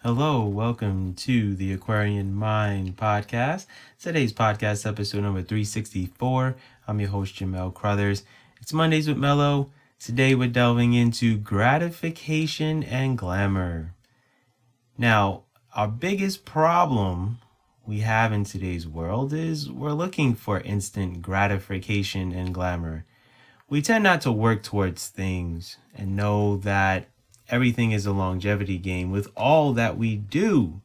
Hello, welcome to the Aquarian Mind podcast. Today's podcast episode number 364. I'm your host, Jamel Crothers. It's Mondays with Mello. Today we're delving into gratification and glamour. Now, our biggest problem we have in today's world is we're looking for instant gratification and glamour. We tend not to work towards things and know that everything is a longevity game with all that we do.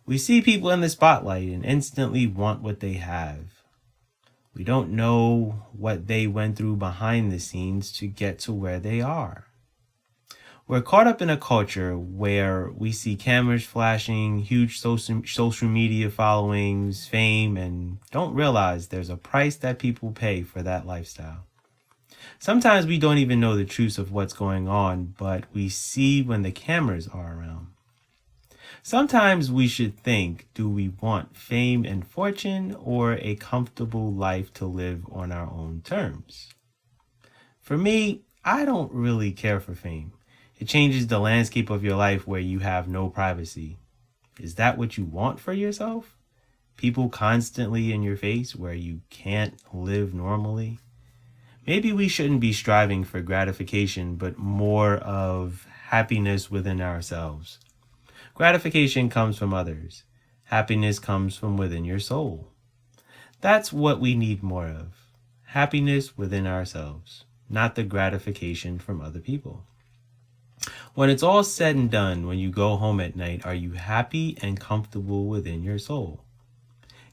We see people in the spotlight and instantly want what they have. We don't know what they went through behind the scenes to get to where they are. We're caught up in a culture where we see cameras flashing, huge social media followings, fame, and don't realize there's a price that people pay for that lifestyle. Sometimes we don't even know the truth of what's going on, but we see when the cameras are around. Sometimes we should think, do we want fame and fortune or a comfortable life to live on our own terms? For me, I don't really care for fame. It changes the landscape of your life where you have no privacy. Is that what you want for yourself? People constantly in your face where you can't live normally? Maybe we shouldn't be striving for gratification, but more of happiness within ourselves. Gratification comes from others. Happiness comes from within your soul. That's what we need more of. Happiness within ourselves, not the gratification from other people. When it's all said and done, when you go home at night, are you happy and comfortable within your soul?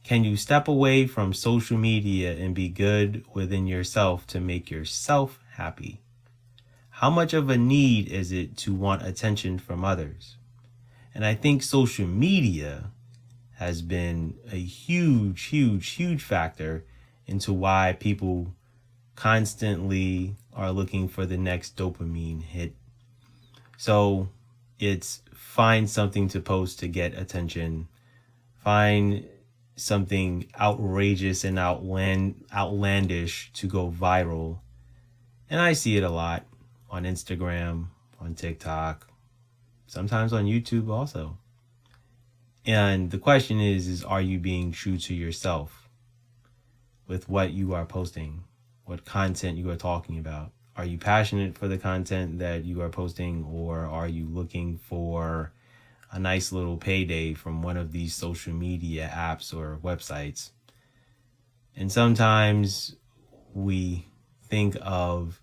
Can you step away from social media and be good within yourself to make yourself happy? How much of a need is it to want attention from others? And I think social media has been a huge factor into why people constantly are looking for the next dopamine hit. So it's find something to post to get attention. Find something outrageous and outlandish to go viral. And I see it a lot on Instagram, on TikTok, sometimes on YouTube also. And the question is are you being true to yourself with what you are posting, what content you are talking about? Are you passionate for the content that you are posting, or are you looking for a nice little payday from one of these social media apps or websites? And sometimes we think of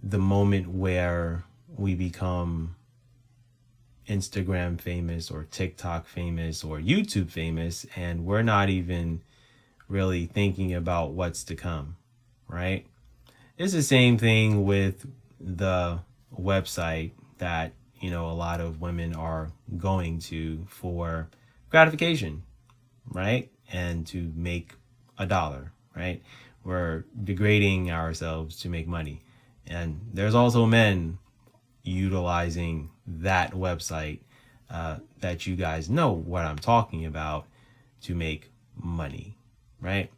the moment where we become Instagram famous or TikTok famous or YouTube famous, and we're not even really thinking about what's to come, right? It's the same thing with the website that a lot of women are going to for gratification, right? And to make $1, right? We're degrading ourselves to make money. And there's also men utilizing that website that you guys know what I'm talking about to make money, right?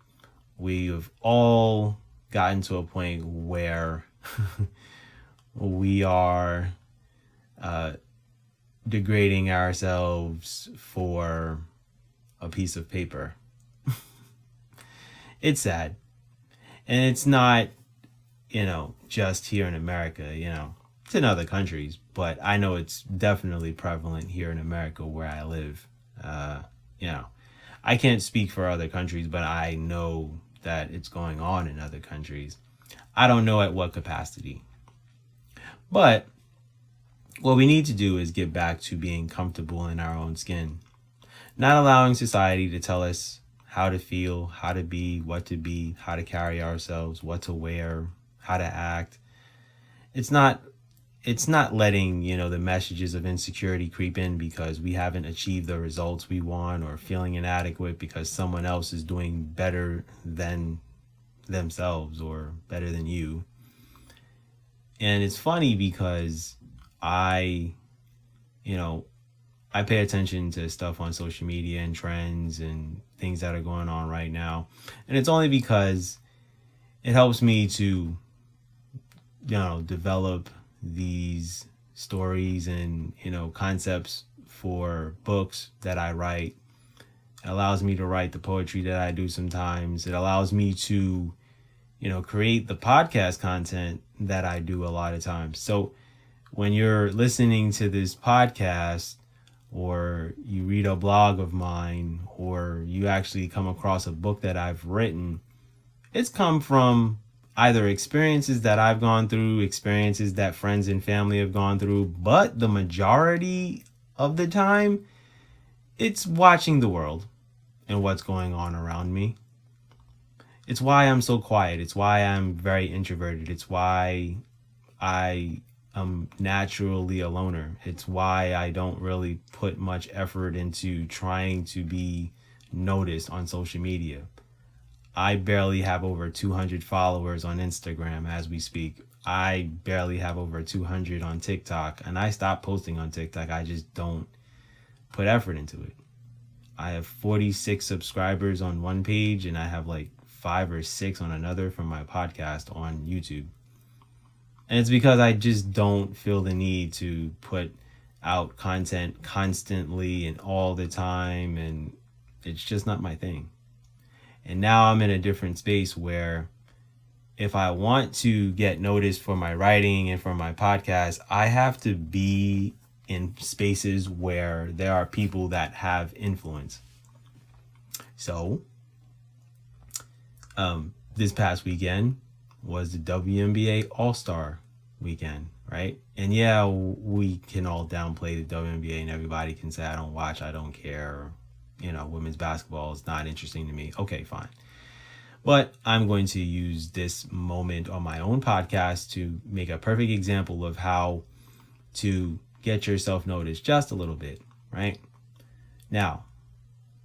We have all gotten to a point where we are degrading ourselves for a piece of paper. It's sad. And it's not, just here in America, it's in other countries, but I know it's definitely prevalent here in America where I live. I can't speak for other countries, but I know that it's going on in other countries. I don't know at what capacity. But what we need to do is get back to being comfortable in our own skin, not allowing society to tell us how to feel, how to be, how to carry ourselves, what to wear, how to act. It's not letting, the messages of insecurity creep in because we haven't achieved the results we want, or feeling inadequate because someone else is doing better than themselves or better than you. And it's funny because I pay attention to stuff on social media and trends and things that are going on right now. And it's only because it helps me to, develop these stories and, concepts for books that I write. It allows me to write the poetry that I do sometimes. It allows me to, create the podcast content that I do a lot of times. So when you're listening to this podcast, or you read a blog of mine, or you actually come across a book that I've written, it's come from either experiences that I've gone through, experiences that friends and family have gone through, but the majority of the time, it's watching the world and what's going on around me. It's why I'm so quiet. It's why I'm very introverted. It's why I'm naturally a loner. It's why I don't really put much effort into trying to be noticed on social media. I barely have over 200 followers on Instagram as we speak. I barely have over 200 on TikTok, and I stopped posting on TikTok. I just don't put effort into it. I have 46 subscribers on one page, and I have like 5 or 6 on another from my podcast on YouTube. And it's because I just don't feel the need to put out content constantly and all the time, and it's just not my thing. And now I'm in a different space where if I want to get noticed for my writing and for my podcast, I have to be in spaces where there are people that have influence. So, this past weekend was the WNBA All-Star weekend, right? And yeah, we can all downplay the WNBA and everybody can say, I don't watch, I don't care. Women's basketball is not interesting to me. Okay, fine. But I'm going to use this moment on my own podcast to make a perfect example of how to get yourself noticed just a little bit, right? Now,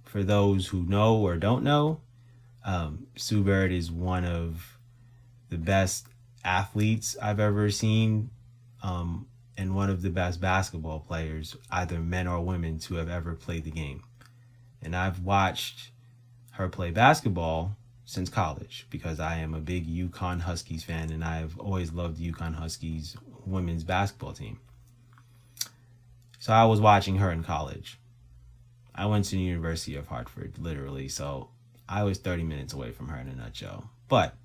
for those who know or don't know, Sue Bird is one of the best athletes I've ever seen, and one of the best basketball players, either men or women, to have ever played the game. And I've watched her play basketball since college because I am a big UConn Huskies fan, and I've always loved UConn Huskies women's basketball team. So I was watching her in college. I went to the University of Hartford, literally, so I was 30 minutes away from her in a nutshell. But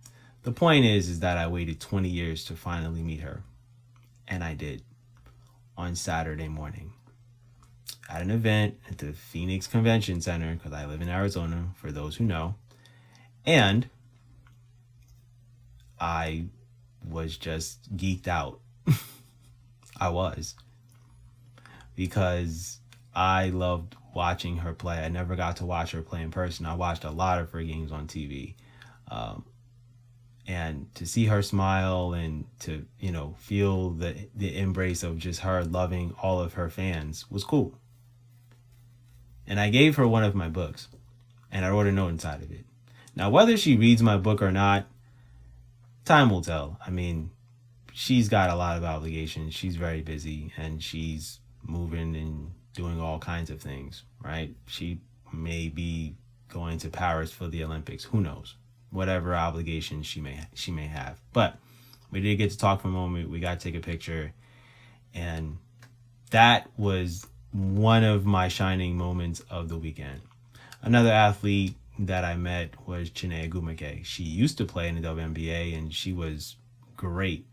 the point is that I waited 20 years to finally meet her. And I did on Saturday morning at an event at the Phoenix Convention Center, because I live in Arizona, for those who know. And I was just geeked out. I was. Because I loved watching her play. I never got to watch her play in person. I watched a lot of her games on TV. And to see her smile and to, feel the embrace of just her loving all of her fans was cool. And I gave her one of my books, and I wrote a note inside of it. Now, whether she reads my book or not, time will tell. I mean, she's got a lot of obligations. She's very busy, and she's moving and doing all kinds of things, right? She may be going to Paris for the Olympics. Who knows? Whatever obligations she may have. But we did get to talk for a moment. We got to take a picture. And that was one of my shining moments of the weekend. Another athlete that I met was Chineye Ogwumike. She used to play in the WNBA, and she was great,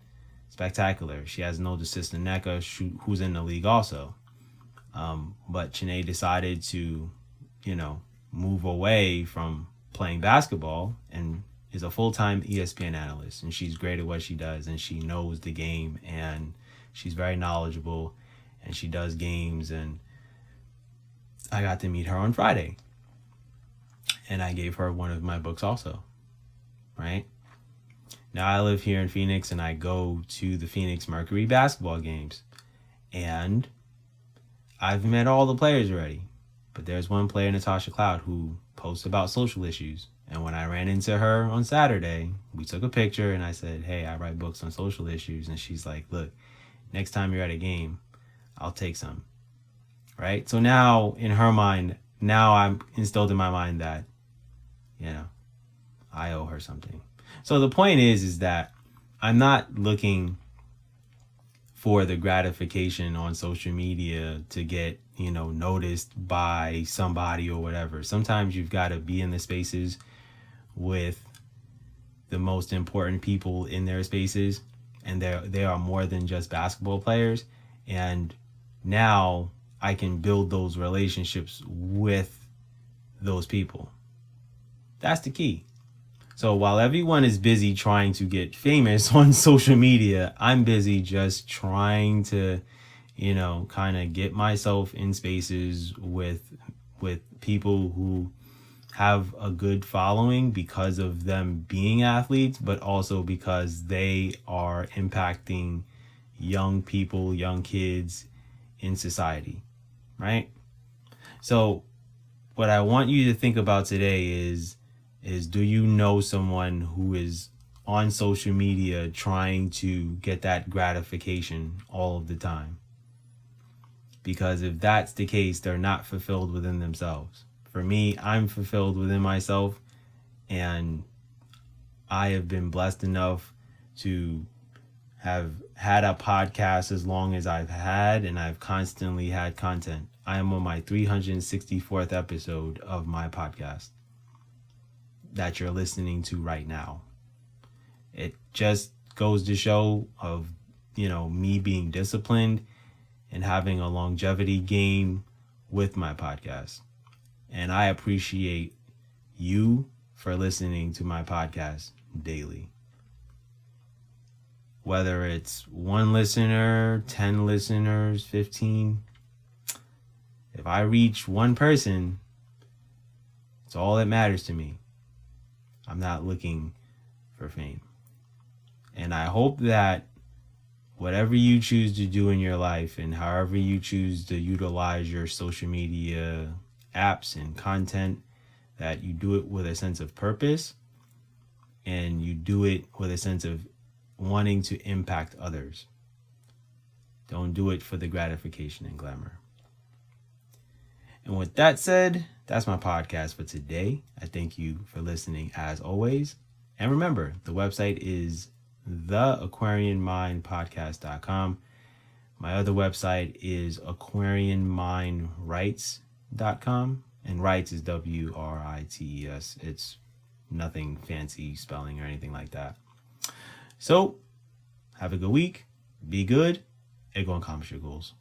spectacular. She has an older sister, Nneka, who's in the league also. But Chineye decided to, move away from playing basketball and is a full-time ESPN analyst. And she's great at what she does, and she knows the game, and she's very knowledgeable, and she does games. And I got to meet her on Friday. And I gave her one of my books also, right? Now, I live here in Phoenix, and I go to the Phoenix Mercury basketball games. And I've met all the players already. But there's one player, Natasha Cloud, who posts about social issues. And when I ran into her on Saturday, we took a picture, and I said, hey, I write books on social issues. And she's like, look, next time you're at a game, I'll take some, right? So now, in her mind, now I'm instilled in my mind that, I owe her something. So the point is that I'm not looking for the gratification on social media to get, noticed by somebody or whatever. Sometimes you've got to be in the spaces with the most important people in their spaces, and they are more than just basketball players. And now I can build those relationships with those people. That's the key. So while everyone is busy trying to get famous on social media, I'm busy just trying to, kind of get myself in spaces with people who have a good following because of them being athletes, but also because they are impacting young people, young kids in society, right? So what I want you to think about today is do you know someone who is on social media trying to get that gratification all of the time? Because if that's the case, they're not fulfilled within themselves. For me, I'm fulfilled within myself, and I have been blessed enough to have had a podcast as long as I've had, and I've constantly had content. I am on my 364th episode of my podcast that you're listening to right now. It just goes to show of, me being disciplined and having a longevity game with my podcast. And I appreciate you for listening to my podcast daily. Whether it's 1 listener, 10 listeners, 15, if I reach 1 person, it's all that matters to me. I'm not looking for fame. And I hope that whatever you choose to do in your life and however you choose to utilize your social media apps and content, that you do it with a sense of purpose and you do it with a sense of wanting to impact others. Don't do it for the gratification and glamour. And with that said, that's my podcast for today. I thank you for listening as always. And remember, the website is theaquarianmindpodcast.com. My other website is aquarianmindrights.com. And rights is WRITES. It's nothing fancy spelling or anything like that. So, have a good week. Be good. And go and accomplish your goals.